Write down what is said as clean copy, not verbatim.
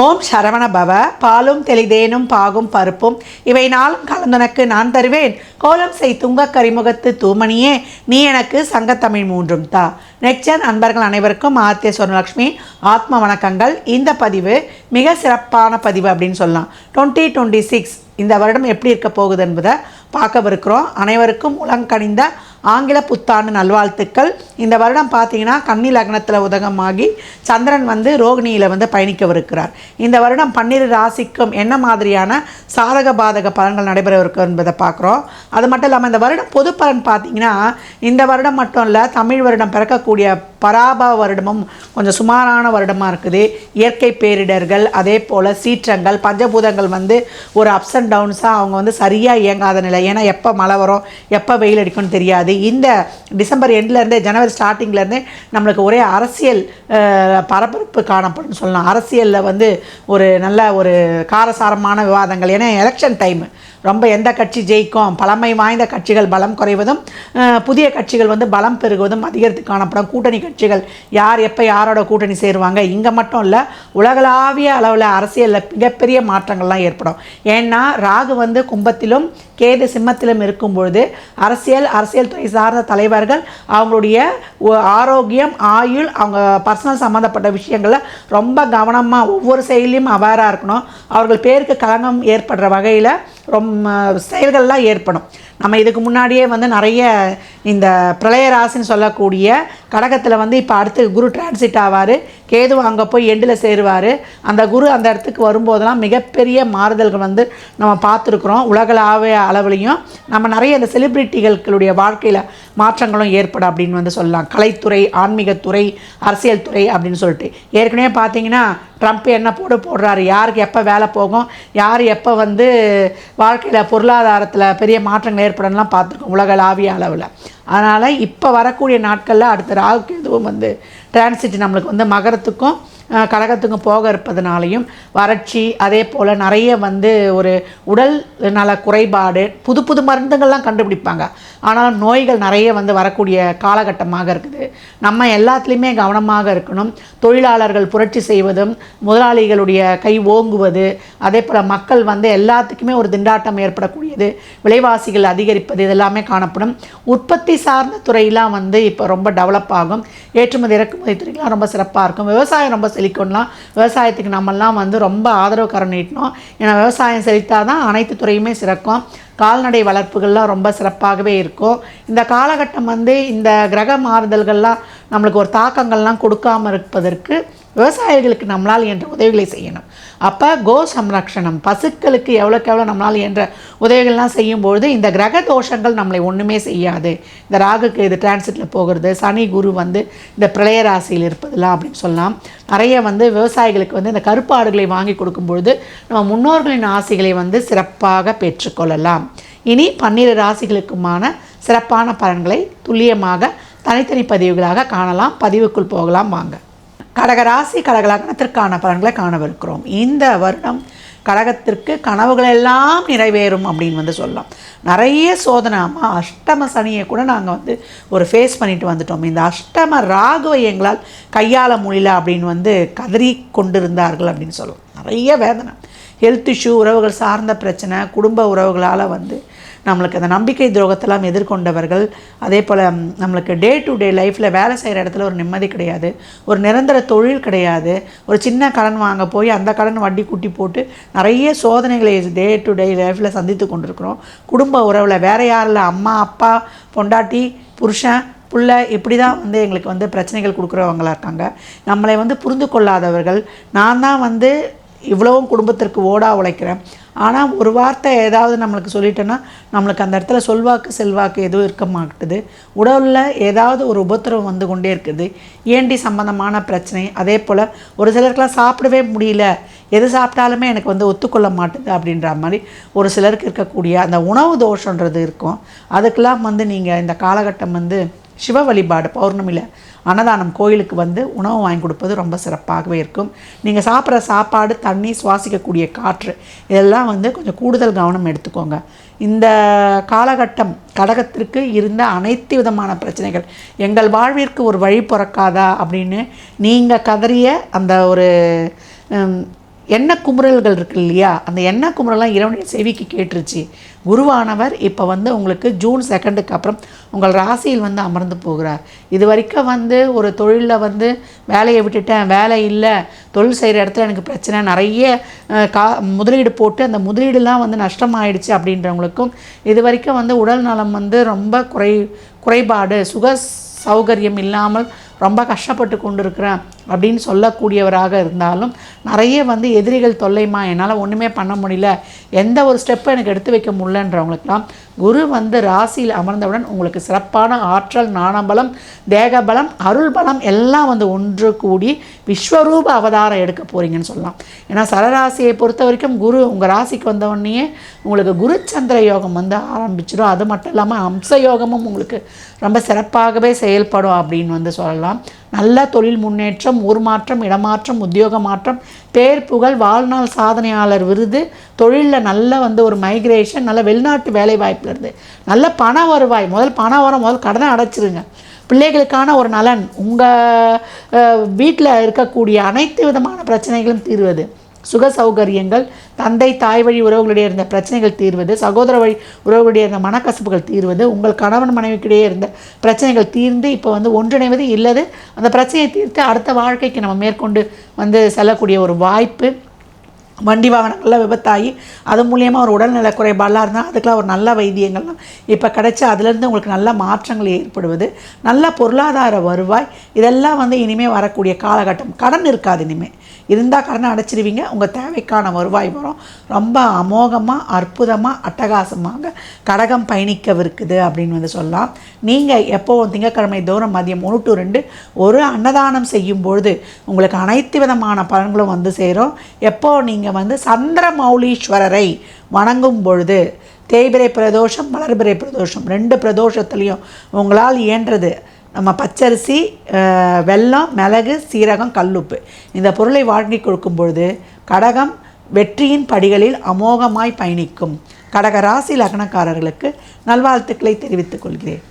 ஓம் சரவண பவ. பாலும் தெளிதேனும் பாகும் பருப்பும் இவை நாளும் கலந்துனக்கு நான் தருவேன். கோலம் செய் துங்க கரிமுகத்து தூமணியே, நீ எனக்கு சங்கத்தமிழ் மூன்றும் தா. நெக்சர் அன்பர்கள் அனைவருக்கும் ஆத்திய சொர்ணலக்ஷ்மி ஆத்ம வணக்கங்கள். இந்த பதிவு மிக சிறப்பான பதிவு அப்படின்னு சொல்லலாம். 2026 இந்த வருடம் எப்படி இருக்க போகுது என்பதை பார்க்கவிருக்கிறோம். அனைவருக்கும் உலங்கணிந்த ஆங்கில புத்தாண்டு நல்வாழ்த்துக்கள். இந்த வருடம் பார்த்தீங்கன்னா கன்னி லக்னத்தில் உதகமாகி சந்திரன் ரோகிணியில் பயணிக்கவிருக்கிறார். இந்த வருடம் 12 ராசிக்கும் என்ன மாதிரியான சாதக பாதக பலன்கள் நடைபெறவிருக்கு என்பதை பார்க்குறோம். அது மட்டும் இல்லாமல் இந்த வருடம் பொது பலன் பார்த்தீங்கன்னா இந்த வருடம் மட்டும் இல்லை, தமிழ் வருடம் பிறக்கக்கூடிய பராப வருடமும் கொஞ்சம் சுமாரான வருடமாக இருக்குது. இயற்கை பேரிடர்கள், அதே போல் சீற்றங்கள், பஞ்சபூதங்கள் ஒரு அப்ஸ் அண்ட் டவுன்ஸாக அவங்க சரியாக இயங்காத நிலை. ஏன்னா எப்போ மழை வரும் எப்போ வெயில் அடிக்கும்னு தெரியாது. இந்த டிசம்பர் எண்ட்லேருந்தே ஜனவரி ஸ்டார்டிங்லேருந்தே நம்மளுக்கு ஒரே அரசியல் பரபரப்பு காணப்படும் சொல்லலாம். அரசியலில் ஒரு நல்ல ஒரு காரசாரமான விவாதங்கள். ஏன்னா எலெக்ஷன் டைம் ரொம்ப எந்த கட்சி ஜெயிக்கும், பழமை வாய்ந்த கட்சிகள் பலம் குறைவதும் புதிய கட்சிகள் பலம் பெருகுவதும் அதிகரித்து காணப்படும். கூட்டணி கட்சிகள் யார் எப்போ யாரோட கூட்டணி சேருவாங்க, இங்கே மட்டும் இல்லை உலகளாவிய அளவில் அரசியலில் மிகப்பெரிய மாற்றங்கள்லாம் ஏற்படும். ஏன்னா ராகு கும்பத்திலும் கேது சிம்மத்திலும் இருக்கும் பொழுது அரசியல் துறை சார்ந்த தலைவர்கள் அவங்களுடைய ஆரோக்கியம், ஆயுள், அவங்க பர்சனல் சம்மந்தப்பட்ட விஷயங்களில் ரொம்ப கவனமாக ஒவ்வொரு செயலையும் அவேராக இருக்கணும். அவர்கள் பேருக்கு களங்கம் ஏற்படுற வகையில் ரொம்ப செயல்கள்லாம் ஏற்படும். நம்ம இதுக்கு முன்னாடியே நிறைய இந்த பிரளய ராசின்னு சொல்லக்கூடிய கடகத்தில் இப்போ அடுத்து குரு டிரான்சிட் ஆவார். கேது அங்கே போய் எண்டில் சேருவார். அந்த குரு அந்த இடத்துக்கு வரும்போதெல்லாம் மிகப்பெரிய மாறுதல்கள் நம்ம பார்த்துருக்குறோம். உலகளாவிய அளவுலையும் நம்ம நிறைய இந்த செலிப்ரிட்டிகளுடைய வாழ்க்கையில் மாற்றங்களும் ஏற்படும் அப்படின்னு சொல்லலாம். கலைத்துறை, ஆன்மீகத்துறை, அரசியல் துறை அப்படின்னு சொல்லிட்டு ஏற்கனவே பார்த்தீங்கன்னா ட்ரம்ப் என்ன போடுறாரு, யாருக்கு எப்போ வேலை போகும், யார் எப்போ வாழ்க்கையில் பொருளாதாரத்தில் பெரிய மாற்றங்கள் ஏற்படலாம் பார்த்துருக்கோம் உலகளாவிய அளவில். அதனால் இப்போ வரக்கூடிய நாட்களில் அடுத்த ராகுக்கு எதுவும் டிரான்சிட் நம்மளுக்கு மகரத்துக்கும் கடகத்துக்கும் போக இருப்பதனாலையும் வறட்சி, அதே போல் நிறைய ஒரு உடல் நல குறைபாடு, புது புது மருந்துகள்லாம் கண்டுபிடிப்பாங்க. ஆனால் நோய்கள் நிறைய வரக்கூடிய காலகட்டமாக இருக்குது. நம்ம எல்லாத்துலேயுமே கவனமாக இருக்கணும். தொழிலாளர்கள் புரட்சி செய்வதும், முதலாளிகளுடைய கை ஓங்குவது, அதே போல் மக்கள் எல்லாத்துக்குமே ஒரு திண்டாட்டம் ஏற்படக்கூடியது, விலைவாசிகள் அதிகரிப்பது, இதெல்லாமே காணப்படும். உற்பத்தி சார்ந்த துறையெல்லாம் இப்போ ரொம்ப டெவலப் ஆகும். ஏற்றுமதி இறக்குமதி துறையெல்லாம் ரொம்ப சிறப்பாக இருக்கும். விவசாயம் ரொம்ப செழிக்கணும்லாம். விவசாயத்துக்கு நம்மெல்லாம் ரொம்ப ஆதரவு கரம் நீட்டணும். ஏன்னா விவசாயம் செழித்தால் தான் அனைத்து துறையுமே சிறக்கும். கால்நடை வளர்ப்புகள்லாம் ரொம்ப சிறப்பாகவே இருக்கும். இந்த காலகட்டம் இந்த கிரக மாறுதல்கள்லாம் நம்மளுக்கு ஒரு தாக்கங்கள்லாம் கொடுக்காமல் இருப்பதற்கு விவசாயிகளுக்கு நம்மளால் என்ற உதவிகளை செய்யணும். அப்போ கோ சம்ரக்ஷணம், பசுக்களுக்கு எவ்வளோக்கு எவ்வளோ நம்மளால் என்ற உதவிகள்லாம் செய்யும்பொழுது இந்த கிரக தோஷங்கள் நம்மளை ஒன்றுமே செய்யாது. இந்த ராகுக்கு இது டிரான்சிட்டில் போகிறது, சனி குரு இந்த பிரளய ராசியில் இருப்பதெல்லாம் அப்படின்னு சொல்லலாம். நிறைய விவசாயிகளுக்கு இந்த கருப்பாடுகளை வாங்கி கொடுக்கும்பொழுது நம்ம முன்னோர்களின் ஆசைகளை சிறப்பாக பெற்றுக்கொள்ளலாம். இனி 12 ராசிகளுக்குமான சிறப்பான பலன்களை துல்லியமாக தனித்தனி பதிவுகளாக காணலாம். பதிவுக்குள் போகலாம் வாங்க. கடகராசி கடகலக்னத்திற்கான பலன்களை காணவிருக்கிறோம். இந்த வருடம் கடகத்திற்கு கனவுகளெல்லாம் நிறைவேறும் அப்படின்னு சொல்லலாம். நிறைய சோதனை, அஷ்டம சனியை கூட நாங்கள் ஒரு ஃபேஸ் பண்ணிட்டு வந்துட்டோம். இந்த அஷ்டம ராகுவை எங்களால் கையாள முடியல அப்படின்னு கதறி கொண்டிருந்தார்கள் அப்படின்னு சொல்லுவோம். நிறைய வேதனை, ஹெல்த் இஷ்யூ, உறவுகள் சார்ந்த பிரச்சனை, குடும்ப உறவுகளால் நம்மளுக்கு அந்த நம்பிக்கை துரோகத்தெல்லாம் எதிர்கொண்டவர்கள். அதே போல் நம்மளுக்கு டே டு டே லைஃப்பில் வேலை செய்கிற இடத்துல ஒரு நிம்மதி கிடையாது, ஒரு நிரந்தர தொழில் கிடையாது. ஒரு சின்ன கடன் வாங்க போய் அந்த கடன் வட்டி கூட்டி போட்டு நிறைய சோதனைகளை டே டு டே லைஃப்பில் சந்தித்து கொண்டிருக்கிறோம். குடும்ப உறவில் வேறு யாரில் அம்மா, அப்பா, பொண்டாட்டி, புருஷன், புள்ள, இப்படி தான் எங்களுக்கு பிரச்சனைகள் கொடுக்குறவங்களாக இருக்காங்க. நம்மளை புரிந்து கொள்ளாதவர்கள். நான் தான் இவ்வளவும் குடும்பத்திற்கு ஓடா உழைக்கிறேன், ஆனால் ஒரு வார்த்தை ஏதாவது நம்மளுக்கு சொல்லிட்டோன்னா நம்மளுக்கு அந்த இடத்துல சொல்வாக்கு செல்வாக்கு எதுவும் இருக்க மாட்டுது. உடலில் ஏதாவது ஒரு உபத்திரவம் கொண்டே இருக்குது, ஏண்டி சம்பந்தமான பிரச்சனை. அதே போல் ஒரு சிலருக்கெலாம் சாப்பிடவே முடியல, எது சாப்பிட்டாலுமே எனக்கு ஒத்துக்கொள்ள மாட்டுது அப்படின்ற மாதிரி ஒரு சிலருக்கு இருக்கக்கூடிய அந்த உணவு தோஷன்றது இருக்கும். அதுக்கெல்லாம் நீங்கள் இந்த காலகட்டம் சிவ வழிபாடு, பௌர்ணமியில் அன்னதானம், கோயிலுக்கு உணவு வாங்கி கொடுப்பது ரொம்ப சிறப்பாகவே இருக்கும். நீங்கள் சாப்பிட்ற சாப்பாடு, தண்ணி, சுவாசிக்கக்கூடிய காற்று, இதெல்லாம் கொஞ்சம் கூடுதல் கவனம் எடுத்துக்கோங்க. இந்த காலகட்டம் கடகத்திற்கு இருந்த அனைத்து விதமான பிரச்சனைகள், எங்கள் வாழ்விற்கு ஒரு வழி பிறக்காதா அப்படின்னு நீங்கள் கதறிய அந்த ஒரு எண்ணெய் குமுறல்கள் இருக்குது இல்லையா, அந்த எண்ணெய் குமுறலாம் இறைவனுடைய செவிக்கு கேட்டுருச்சு. குருவானவர் இப்போ வந்து உங்களுக்கு ஜூன் 2க்கு அப்புறம் உங்கள் ராசியில் வந்து அமர்ந்து போகிறார். இது வரைக்கும் வந்து ஒரு தொழிலில் வந்து வேலையை விட்டுட்டேன், வேலை இல்லை, தொழில் செய்கிற இடத்துல எனக்கு பிரச்சனை, நிறைய முதலீடு போட்டு அந்த முதலீடுலாம் வந்து நஷ்டமாயிடுச்சு அப்படின்றவங்களுக்கும், இது வரைக்கும் வந்து உடல் நலம் வந்து ரொம்ப குறைபாடு, சௌகரியம் இல்லாமல் ரொம்ப கஷ்டப்பட்டு கொண்டு இருக்கிறேன் அப்படின்னு சொல்லக்கூடியவராக இருந்தாலும், நிறைய வந்து எதிரிகள் தொல்லைமா, என்னால் ஒன்றுமே பண்ண முடியல, எந்த ஒரு ஸ்டெப்பை எனக்கு எடுத்து வைக்க முடியலன்றவங்களுக்கெல்லாம் குரு வந்து ராசியில் அமர்ந்தவுடன் உங்களுக்கு சிறப்பான ஆற்றல், ஞானபலம், தேகபலம், அருள் பலம் எல்லாம் வந்து ஒன்று கூடி விஸ்வரூப அவதாரம் எடுக்க போகிறீங்கன்னு சொல்லலாம். ஏன்னா சரராசியை பொறுத்த வரைக்கும் குரு உங்கள் ராசிக்கு வந்தவுடனே உங்களுக்கு குரு சந்திர யோகம் வந்து ஆரம்பிச்சிடும். அது மட்டும் இல்லாமல் அம்ச யோகமும் உங்களுக்கு ரொம்ப சிறப்பாகவே செயல்படும் அப்படின்னு வந்து சொல்லலாம். நல்ல தொழில் முன்னேற்றம், ஊர் மாற்றம், இடமாற்றம், உத்தியோக மாற்றம், பேர் புகழ், வாழ்நாள் சாதனையாளர் விருது, தொழிலில் நல்ல வந்து ஒரு மைக்ரேஷன், நல்ல வெளிநாட்டு வேலை வாய்ப்பில் இருந்து நல்ல பண வருவாய், முதல் கடனை அடைச்சிருங்க. பிள்ளைகளுக்கான ஒரு நலன், உங்கள் வீட்டில் இருக்கக்கூடிய அனைத்து விதமான பிரச்சனைகளும் தீர்வது, சுக சௌகரியங்கள், தந்தை தாய் வழி உறவுகளிடையே இருந்த பிரச்சனைகள் தீர்வது, சகோதர வழி உறவுகளிடையே இருந்த மனக்கசப்புகள் தீர்வது, உங்கள் கணவன் மனைவிக்கிடையே இருந்த பிரச்சனைகள் தீர்ந்து இப்போ வந்து ஒன்றிணைவது, இல்லது அந்த பிரச்சனையை தீர்த்து அடுத்த வாழ்க்கைக்கு நம்ம மேற்கொண்டு வந்து செல்லக்கூடிய ஒரு வாய்ப்பு, வண்டி வாகனங்களில் விபத்தாகி அது மூலியமாக ஒரு உடல்நல குறைபாடெலாம் இருந்தால் அதுக்கெலாம் ஒரு நல்ல வைத்தியங்கள்லாம் இப்போ கிடைச்சி அதுலேருந்து உங்களுக்கு நல்ல மாற்றங்கள் ஏற்படுவது, நல்ல பொருளாதார வருவாய், இதெல்லாம் வந்து இனிமேல் வரக்கூடிய காலகட்டம். கடன் இருக்காது, இனிமேல் இருந்தால் கடனை அடைச்சிடுவீங்க, உங்கள் தேவைக்கான வருவாய் வரும். ரொம்ப அமோகமாக, அற்புதமாக, அட்டகாசமாக கடகம் பயணிக்கவிருக்குது அப்படின்னு வந்து சொல்லலாம். நீங்கள் எப்போவும் திங்கட்கிழமை தோறும் மதியம் 1 to 2 ஒரு அன்னதானம் செய்யும் பொழுது உங்களுக்கு அனைத்து விதமான பலன்களும் வந்து சேரும். எப்போ நீங்கள் வந்து சந்திரமௌலீஸ்வரரை வணங்கும் பொழுது தேய்பிரை பிரதோஷம், வளர்பிறை பிரதோஷம் 2 பிரதோஷத்துலேயும் உங்களால் இயன்றது நம்ம பச்சரிசி, வெல்லம், மிளகு, சீரகம், கல்லுப்பு இந்த பொருளை வாங்கி கொடுக்கும் பொழுது கடகம் வெற்றியின் படிகளில் அமோகமாய் பயணிக்கும். கடக ராசி லக்னக்காரர்களுக்கு நல்வாழ்த்துக்களை தெரிவித்துக் கொள்கிறேன்.